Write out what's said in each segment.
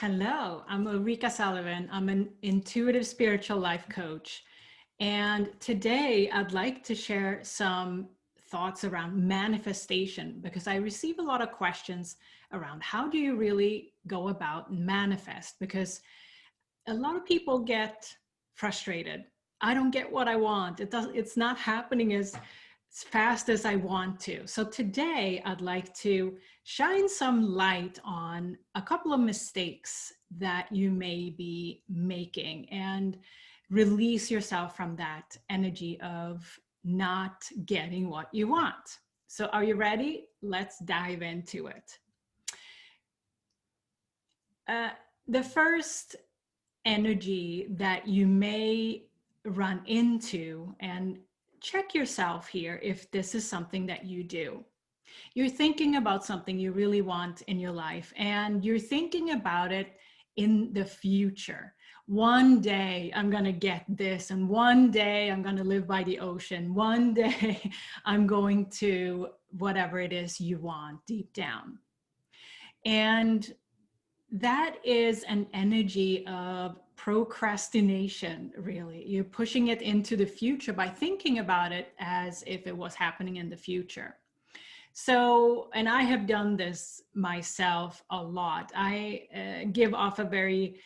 Hello, I'm Ulrika Sullivan. I'm an intuitive spiritual life coach. And today I'd like to share some thoughts around manifestation because I receive a lot of questions around how do you really go about manifest? Because a lot of people get frustrated. I don't get what I want. It's not happening as fast as I want to. So today I'd like to shine some light on a couple of mistakes that you may be making and release yourself from that energy of not getting what you want. So are you ready? Let's dive into it. The first energy that you may run into, and check yourself here if this is something that you do. You're thinking about something you really want in your life, and you're thinking about it in the future. One day I'm going to get this, and one day I'm going to live by the ocean. One day I'm going to whatever it is you want deep down. And that is an energy of procrastination, really. You're pushing it into the future by thinking about it as if it was happening in the future. So, and I have done this myself a lot. I give off a very,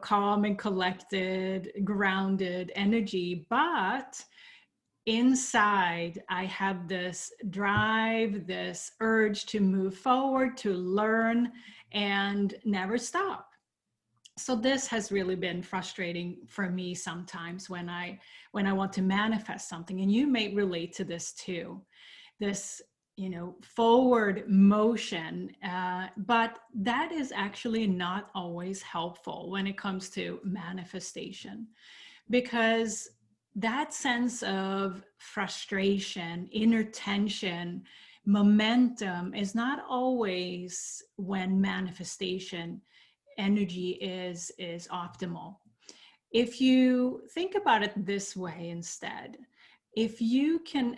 calm and collected, grounded energy, but inside I have this drive, this urge to move forward, to learn and never stop. So this has really been frustrating for me sometimes when I want to manifest something, and you may relate to this too. This forward motion, but that is actually not always helpful when it comes to manifestation, because that sense of frustration, inner tension, momentum is not always when manifestation energy is optimal. If you think about it this way instead, if you can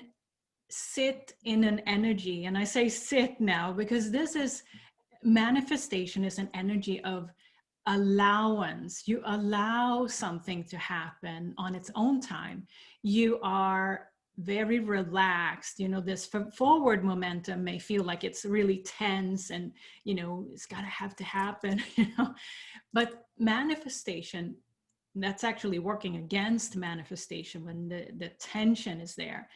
sit in an energy, and I say sit now because this is manifestation is an energy of allowance. You allow something to happen on its own time. You are very relaxed. This forward momentum may feel like it's really tense and, it's got to have to happen, but manifestation, that's actually working against manifestation when the tension is there.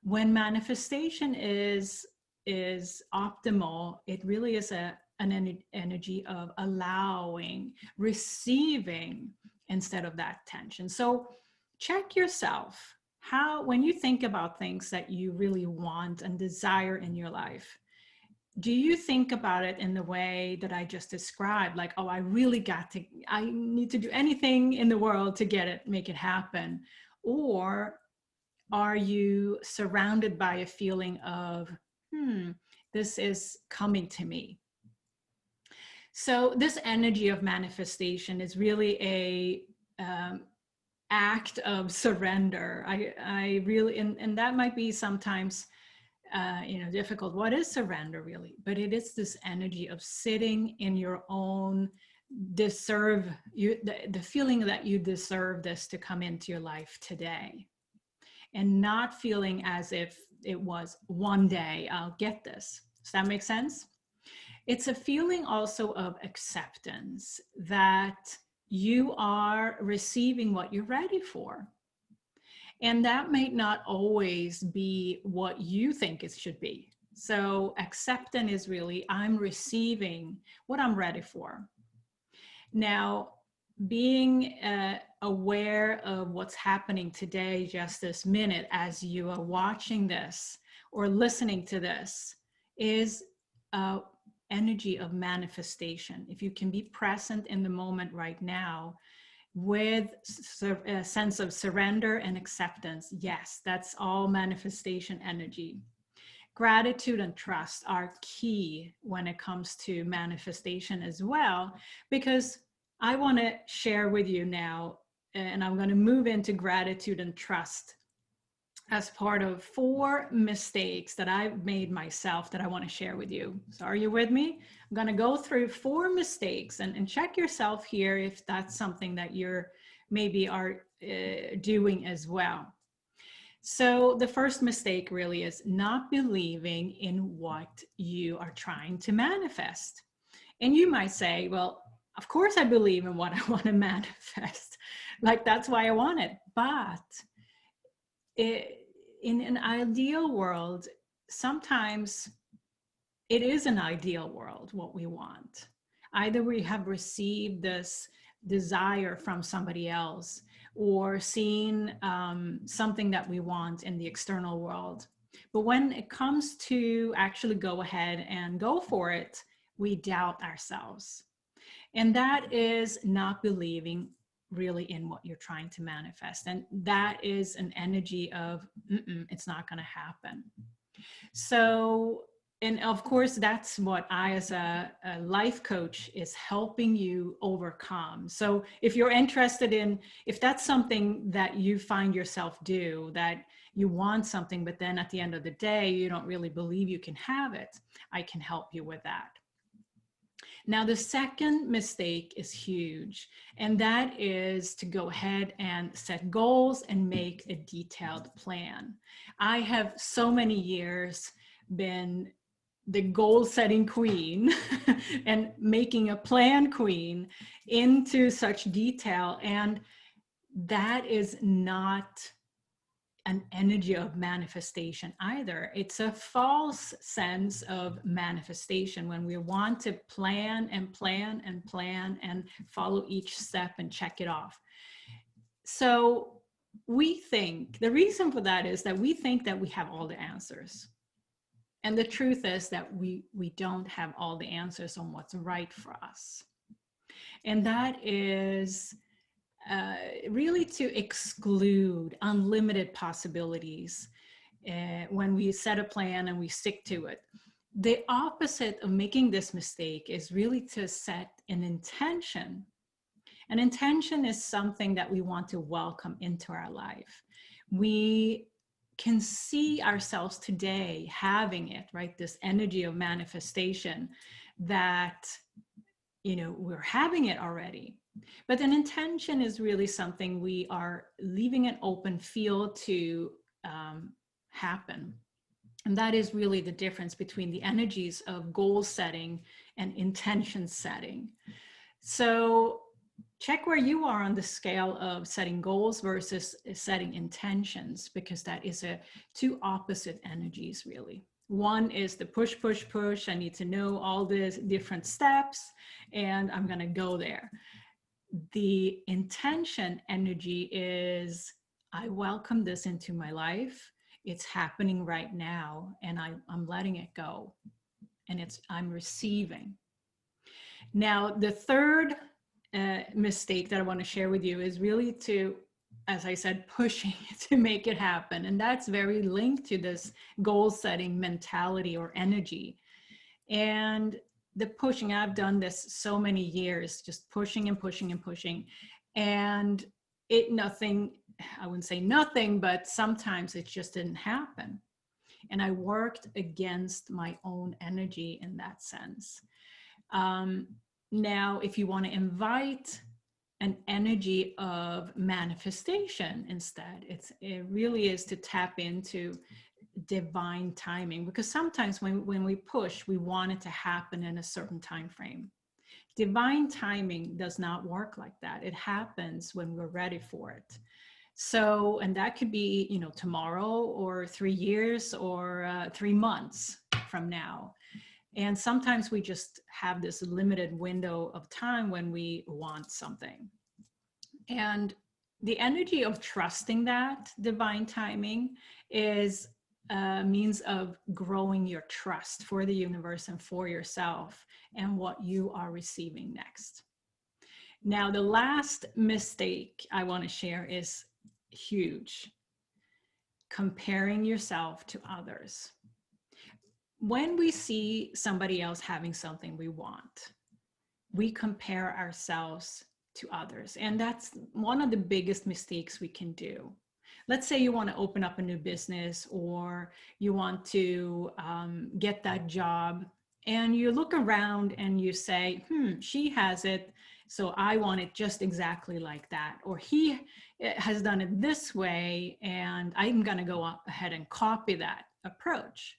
When manifestation is optimal, it really is an energy of allowing, receiving instead of that tension. So check yourself. When you think about things that you really want and desire in your life, do you think about it in the way that I just described? Like, oh, I need to do anything in the world to get it, make it happen. Or are you surrounded by a feeling of, this is coming to me? So this energy of manifestation is really a act of surrender. I really, and that might be sometimes, difficult. What is surrender really? But it is this energy of sitting in your own the feeling that you deserve this to come into your life today, and not feeling as if it was one day I'll get this. Does that make sense? It's a feeling also of acceptance that you are receiving what you're ready for. And that may not always be what you think it should be. So acceptance is really, I'm receiving what I'm ready for. Now, being aware of what's happening today, just this minute, as you are watching this or listening to this, is energy of manifestation. If you can be present in the moment right now with a sense of surrender and acceptance, yes, that's all manifestation energy. Gratitude and trust are key when it comes to manifestation as well, because I want to share with you now, and I'm going to move into gratitude and trust as part of 4 mistakes that I've made myself that I want to share with you. So are you with me? I'm going to go through 4 mistakes and check yourself here if that's something that you're maybe are doing as well. So the first mistake really is not believing in what you are trying to manifest. And you might say, well, of course I believe in what I want to manifest. Like that's why I want it. But in an ideal world, sometimes it is an ideal world what we want. Either we have received this desire from somebody else or seen something that we want in the external world. But when it comes to actually go ahead and go for it, we doubt ourselves. And that is not believing really in what you're trying to manifest. And that is an energy of, it's not going to happen. So, and of course, that's what I, as a life coach, is helping you overcome. So if you're interested in, if that's something that you find yourself do, that you want something, but then at the end of the day, you don't really believe you can have it, I can help you with that. Now, the second mistake is huge, and that is to go ahead and set goals and make a detailed plan. I have so many years been the goal setting queen and making a plan queen into such detail, and that is not an energy of manifestation either. It's a false sense of manifestation when we want to plan and plan and plan and follow each step and check it off. So we think, the reason for that is that we think that we have all the answers. And the truth is that we don't have all the answers on what's right for us. And that is really to exclude unlimited possibilities when we set a plan and we stick to it. The opposite of making this mistake is really to set an intention. An intention is something that we want to welcome into our life. We can see ourselves today having it, right? This energy of manifestation that, we're having it already. But an intention is really something we are leaving an open field to happen. And that is really the difference between the energies of goal setting and intention setting. So check where you are on the scale of setting goals versus setting intentions, because that is two opposite energies, really. One is the push, push, push. I need to know all the different steps and I'm going to go there. The intention energy is, I welcome this into my life. It's happening right now and I'm letting it go. And I'm receiving. Now, the third mistake that I want to share with you is really to, as I said, pushing to make it happen. And that's very linked to this goal setting mentality or energy. And the pushing, I've done this so many years, just pushing and pushing and pushing. And I wouldn't say nothing, but sometimes it just didn't happen. And I worked against my own energy in that sense. Now, if you want to invite an energy of manifestation instead, it really is to tap into divine timing, because sometimes when we push, we want it to happen in a certain time frame. Divine timing does not work like that. It happens when we're ready for it. So, and that could be, tomorrow or 3 years or 3 months from now. And sometimes we just have this limited window of time when we want something. And the energy of trusting that divine timing is a means of growing your trust for the universe and for yourself and what you are receiving next. Now, the last mistake I want to share is huge: comparing yourself to others. When we see somebody else having something we want, we compare ourselves to others. And that's one of the biggest mistakes we can do. let's say you want to open up a new business, or you want to get that job, and you look around and you say, she has it, so I want it just exactly like that. Or he has done it this way, and I'm going to go ahead and copy that approach.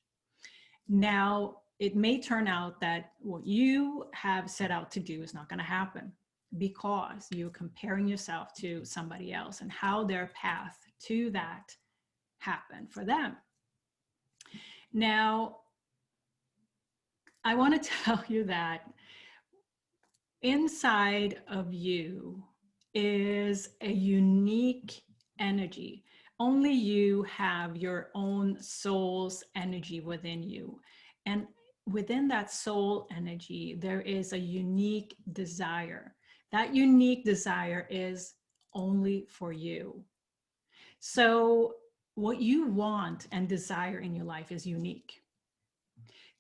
Now, it may turn out that what you have set out to do is not going to happen, because you're comparing yourself to somebody else and how their path to that happened for them. Now, I want to tell you that inside of you is a unique energy. Only you have your own soul's energy within you. And within that soul energy, there is a unique desire. That unique desire is only for you. So what you want and desire in your life is unique.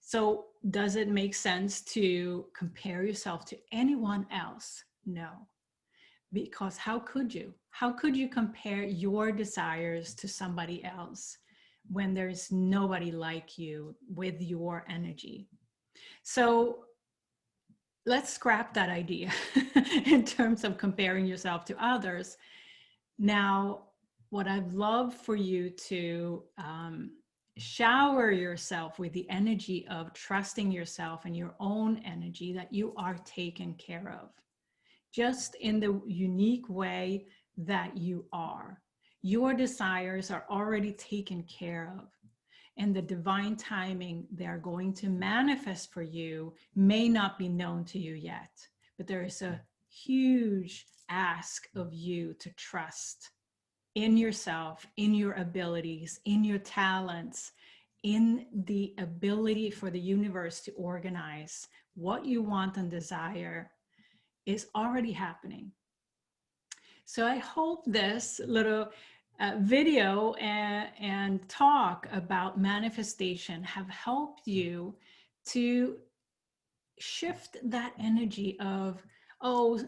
So does it make sense to compare yourself to anyone else? No. Because how could you? How could you compare your desires to somebody else when there's nobody like you with your energy? So let's scrap that idea in terms of comparing yourself to others. Now, what I'd love for you to shower yourself with the energy of trusting yourself and your own energy that you are taken care of, just in the unique way that you are. Your desires are already taken care of, and the divine timing they're going to manifest for you may not be known to you yet, but there is a huge ask of you to trust in yourself, in your abilities, in your talents, in the ability for the universe to organize what you want and desire is already happening. So I hope this little video and talk about manifestation have helped you to shift that energy of, oh,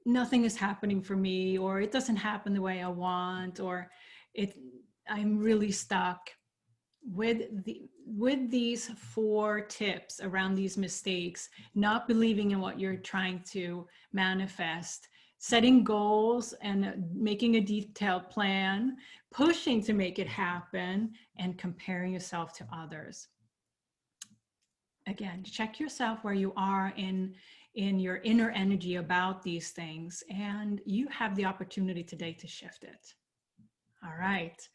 nothing is happening for me, or it doesn't happen the way I want, or I'm really stuck. With these 4 tips around these mistakes, not believing in what you're trying to manifest, setting goals and making a detailed plan, pushing to make it happen, and comparing yourself to others. Again, check yourself where you are in your inner energy about these things, and you have the opportunity today to shift it. All right.